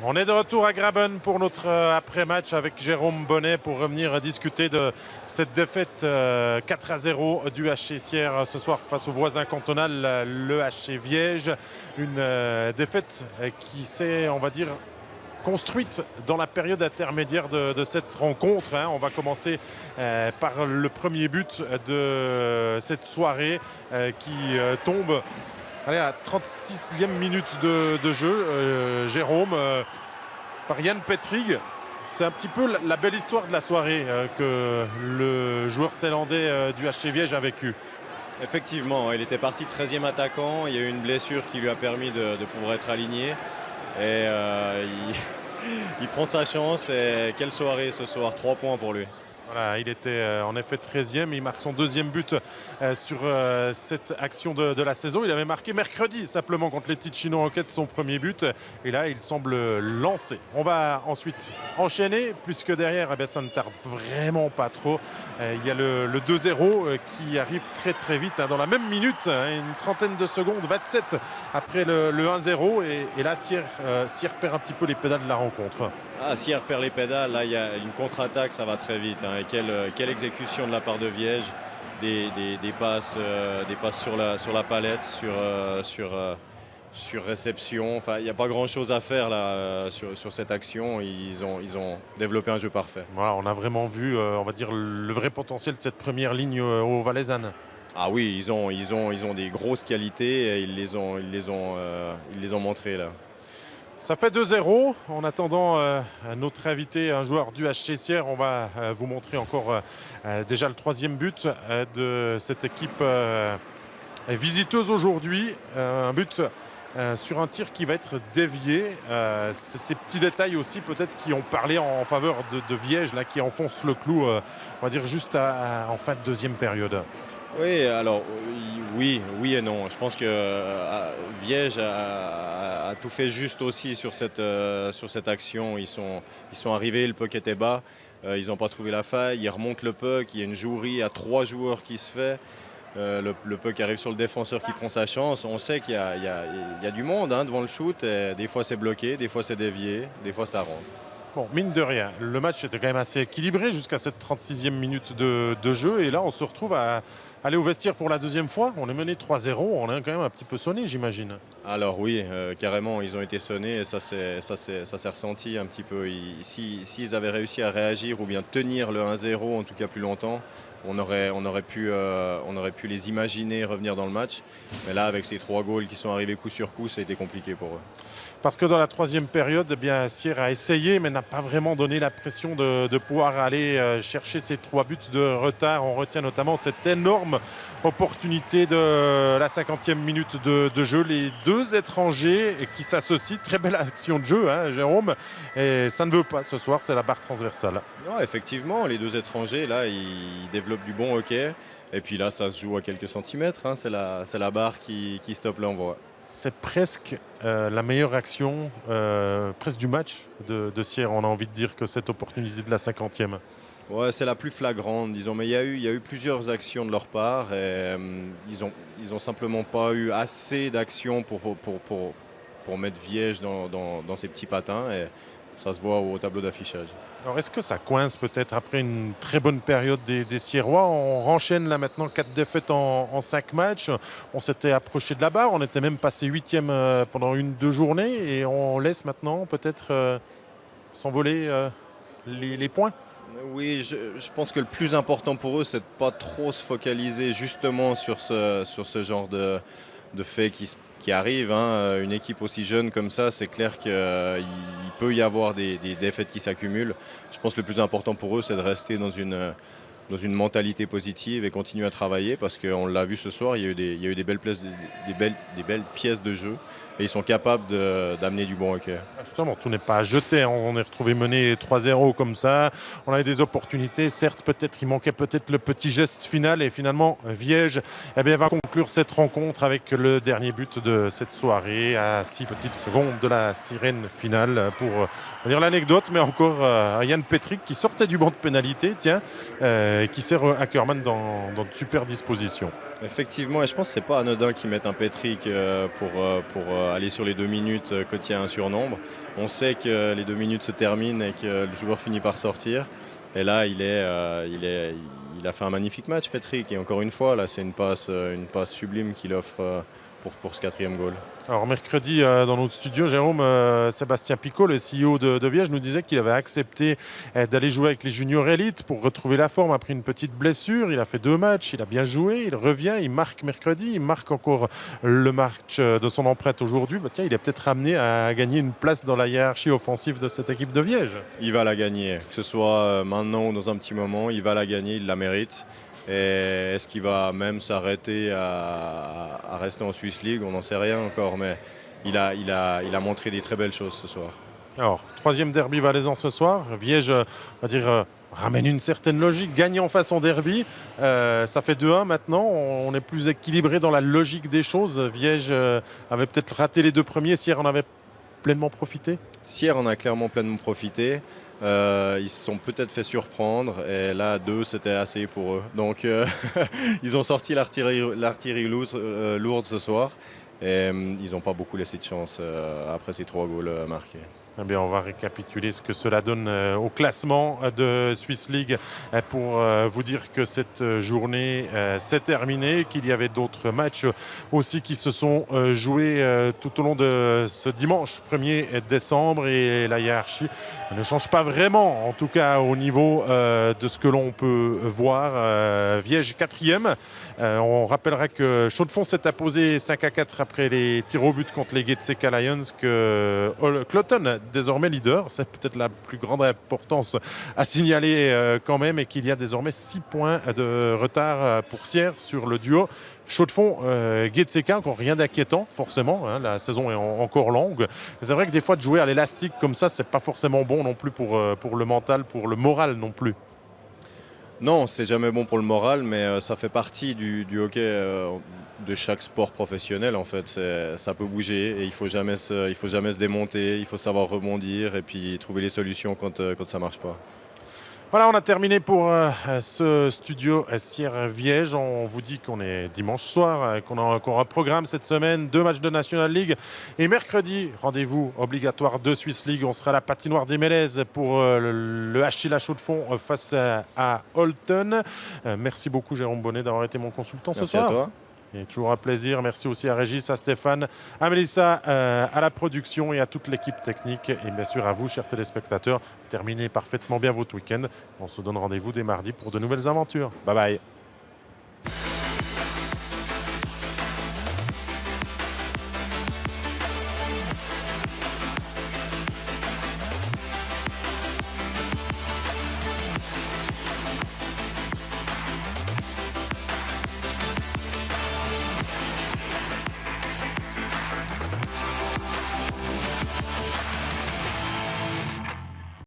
On est de retour à Graben pour notre après-match avec Jérôme Bonnet pour revenir discuter de cette défaite 4-0 du HC Sierre ce soir face au voisin cantonal, le HC Viège. Une défaite qui s'est, on va dire, construite dans la période intermédiaire de cette rencontre. On va commencer par le premier but de cette soirée qui tombe. Allez, à 36e minute de jeu, Jérôme, par Yann Petrig. C'est un petit peu la belle histoire de la soirée que le joueur zélandais du HC Viège a vécu. Effectivement, il était parti 13e attaquant. Il y a eu une blessure qui lui a permis de pouvoir être aligné. Et il prend sa chance. Et quelle soirée ce soir, 3 points pour lui. Voilà, il était en effet 13e, il marque son deuxième but sur cette action de la saison. Il avait marqué mercredi simplement contre les Ticino Rockets son premier but et là il semble lancé. On va ensuite enchaîner puisque derrière ça ne tarde vraiment pas trop. Il y a le 2-0 qui arrive très vite dans la même minute, une trentaine de secondes, 27 après le 1-0 et là Sierre perd un petit peu les pédales de la rencontre. Ah, Sierre perd les pédales, là il y a une contre-attaque, ça va très vite. Et quelle exécution de la part de Viège, des passes sur la palette, sur réception. Enfin, il n'y a pas grand-chose à faire là sur cette action. Ils ont développé un jeu parfait. Voilà, on a vraiment vu, on va dire, le vrai potentiel de cette première ligne au Valaisanne. Ah oui, ils ont des grosses qualités et ils les ont montrées là. Ça fait 2-0. En attendant notre invité, un joueur du HC Sierre, on va vous montrer encore déjà le troisième but de cette équipe visiteuse aujourd'hui. Un but sur un tir qui va être dévié. C'est ces petits détails aussi peut-être qui ont parlé en faveur de Viège, là, qui enfonce le clou, on va dire, juste en fin de deuxième période. Oui, alors oui et non. Je pense que Viège a tout fait juste aussi sur cette action. Ils sont arrivés, le puck était bas, ils n'ont pas trouvé la faille, ils remontent le puck, il y a une jouerie à 3 joueurs qui se fait. Le puck arrive sur le défenseur qui prend sa chance. On sait qu'il y a du monde devant le shoot. Et des fois c'est bloqué, des fois c'est dévié, des fois ça rentre. Bon, mine de rien, le match était quand même assez équilibré jusqu'à cette 36e minute de jeu. Et là, on se retrouve à aller au vestiaire pour la deuxième fois. On est mené 3-0. On est quand même un petit peu sonné, j'imagine. Alors oui, carrément, ils ont été sonnés et ça s'est ressenti un petit peu. S'ils avaient réussi à réagir ou bien tenir le 1-0, en tout cas plus longtemps, on aurait pu les imaginer revenir dans le match. Mais là, avec ces 3 goals qui sont arrivés coup sur coup, ça a été compliqué pour eux. Parce que dans la troisième période, eh bien, Sierre a essayé, mais n'a pas vraiment donné la pression de pouvoir aller chercher ces 3 buts de retard. On retient notamment cette énorme opportunité de la 50e minute de jeu. Les 2 étrangers qui s'associent. Très belle action de jeu, Jérôme. Et ça ne veut pas ce soir, c'est la barre transversale. Non, effectivement, les 2 étrangers, là, ils développent du bon hockey. Et puis là, ça se joue à quelques centimètres. C'est la barre qui stoppe l'envoi. C'est presque la meilleure action presque du match de Sierre. On a envie de dire que cette opportunité de la 50e. Ouais, c'est la plus flagrante, disons. Mais il y a eu plusieurs actions de leur part. Et, ils ont simplement pas eu assez d'actions pour mettre Viège dans ces petits patins. Et ça se voit au tableau d'affichage. Alors, est-ce que ça coince peut-être après une très bonne période des Sierrois? On renchaîne là maintenant 4 défaites en 5 matchs. On s'était approché de la barre. On était même passé 8e pendant 1-2 journées. Et on laisse maintenant peut-être s'envoler les points. Oui, je pense que le plus important pour eux, c'est de ne pas trop se focaliser justement sur ce genre de faits qui arrivent. Une équipe aussi jeune comme ça, c'est clair qu'il peut y avoir des défaites qui s'accumulent. Je pense que le plus important pour eux, c'est de rester dans une mentalité positive et continuer à travailler parce qu'on l'a vu ce soir, il y a eu des belles pièces de jeu et ils sont capables d'amener du bon hockey. Justement, tout n'est pas à jeter. On est retrouvé mené 3-0 comme ça. On a eu des opportunités. Certes, peut-être qu'il manquait peut-être le petit geste final. Et finalement, Viège va conclure cette rencontre avec le dernier but de cette soirée à 6 petites secondes de la sirène finale. Pour dire l'anecdote, mais encore Yann Petrig qui sortait du banc de pénalité, qui sert Ackermann dans de super dispositions. Effectivement, et je pense que c'est pas anodin qu'ils mettent un Petrick pour aller sur les 2 minutes quand il y a un surnombre. On sait que les 2 minutes se terminent et que le joueur finit par sortir. Et là, il a fait un magnifique match, Petrick. Et encore une fois, là, c'est une passe sublime qu'il offre pour ce 4e goal. Alors mercredi, dans notre studio, Jérôme, Sébastien Picot, le CEO de Viège, nous disait qu'il avait accepté d'aller jouer avec les juniors élites pour retrouver la forme après une petite blessure. Il a fait 2 matchs, il a bien joué, il revient, il marque mercredi, il marque encore le match de son empreinte aujourd'hui. Tiens, il est peut-être amené à gagner une place dans la hiérarchie offensive de cette équipe de Viège. Il va la gagner, que ce soit maintenant ou dans un petit moment, il va la gagner, il la mérite. Et est-ce qu'il va même s'arrêter à rester en Swiss League? On n'en sait rien encore, mais il a montré des très belles choses ce soir. Alors, 3e derby valaisan ce soir. Viège, on va dire, ramène une certaine logique, gagne en face en derby. Ça fait 2-1 maintenant. On est plus équilibré dans la logique des choses. Viège avait peut-être raté les 2 premiers. Sierre en avait pleinement profité. Sierre en a clairement pleinement profité. Ils se sont peut-être fait surprendre et là 2 c'était assez pour eux. Donc ils ont sorti l'artillerie lourde ce soir et ils n'ont pas beaucoup laissé de chance après ces 3 goals marqués. Eh bien, on va récapituler ce que cela donne au classement de Swiss League pour vous dire que cette journée s'est terminée, qu'il y avait d'autres matchs aussi qui se sont joués tout au long de ce dimanche 1er décembre et la hiérarchie ne change pas vraiment, en tout cas au niveau de ce que l'on peut voir. Viège 4e. On rappellera que Chaux-de-Fonds s'est imposé 5-4 après les tirs au but contre les Getseka Lions, que Cloton désormais leader. C'est peut-être la plus grande importance à signaler quand même, et qu'il y a désormais 6 points de retard pour Sierre sur le duo Chaux-de-Fonds, Getseka. Encore rien d'inquiétant forcément, hein, la saison est encore longue. C'est vrai que des fois de jouer à l'élastique comme ça, c'est pas forcément bon non plus pour le mental, pour le moral non plus. Non, c'est jamais bon pour le moral, mais ça fait partie du hockey, de chaque sport professionnel en fait. Ça peut bouger et il faut jamais se démonter, il faut savoir rebondir et puis trouver les solutions quand ça marche pas. Voilà, on a terminé pour ce studio Sierre-Viège. On vous dit qu'on est dimanche soir, qu'on a encore un programme cette semaine, 2 matchs de National League. Et mercredi, rendez-vous obligatoire de Swiss League. On sera à la patinoire des Mélèzes pour le HC La Chaux-de-Fonds face à Holton. Merci beaucoup Jérôme Bonnet d'avoir été mon consultant ce soir. Merci à toi. Et toujours un plaisir. Merci aussi à Régis, à Stéphane, à Mélissa, à la production et à toute l'équipe technique. Et bien sûr à vous, chers téléspectateurs. Terminez parfaitement bien votre week-end. On se donne rendez-vous dès mardi pour de nouvelles aventures. Bye bye.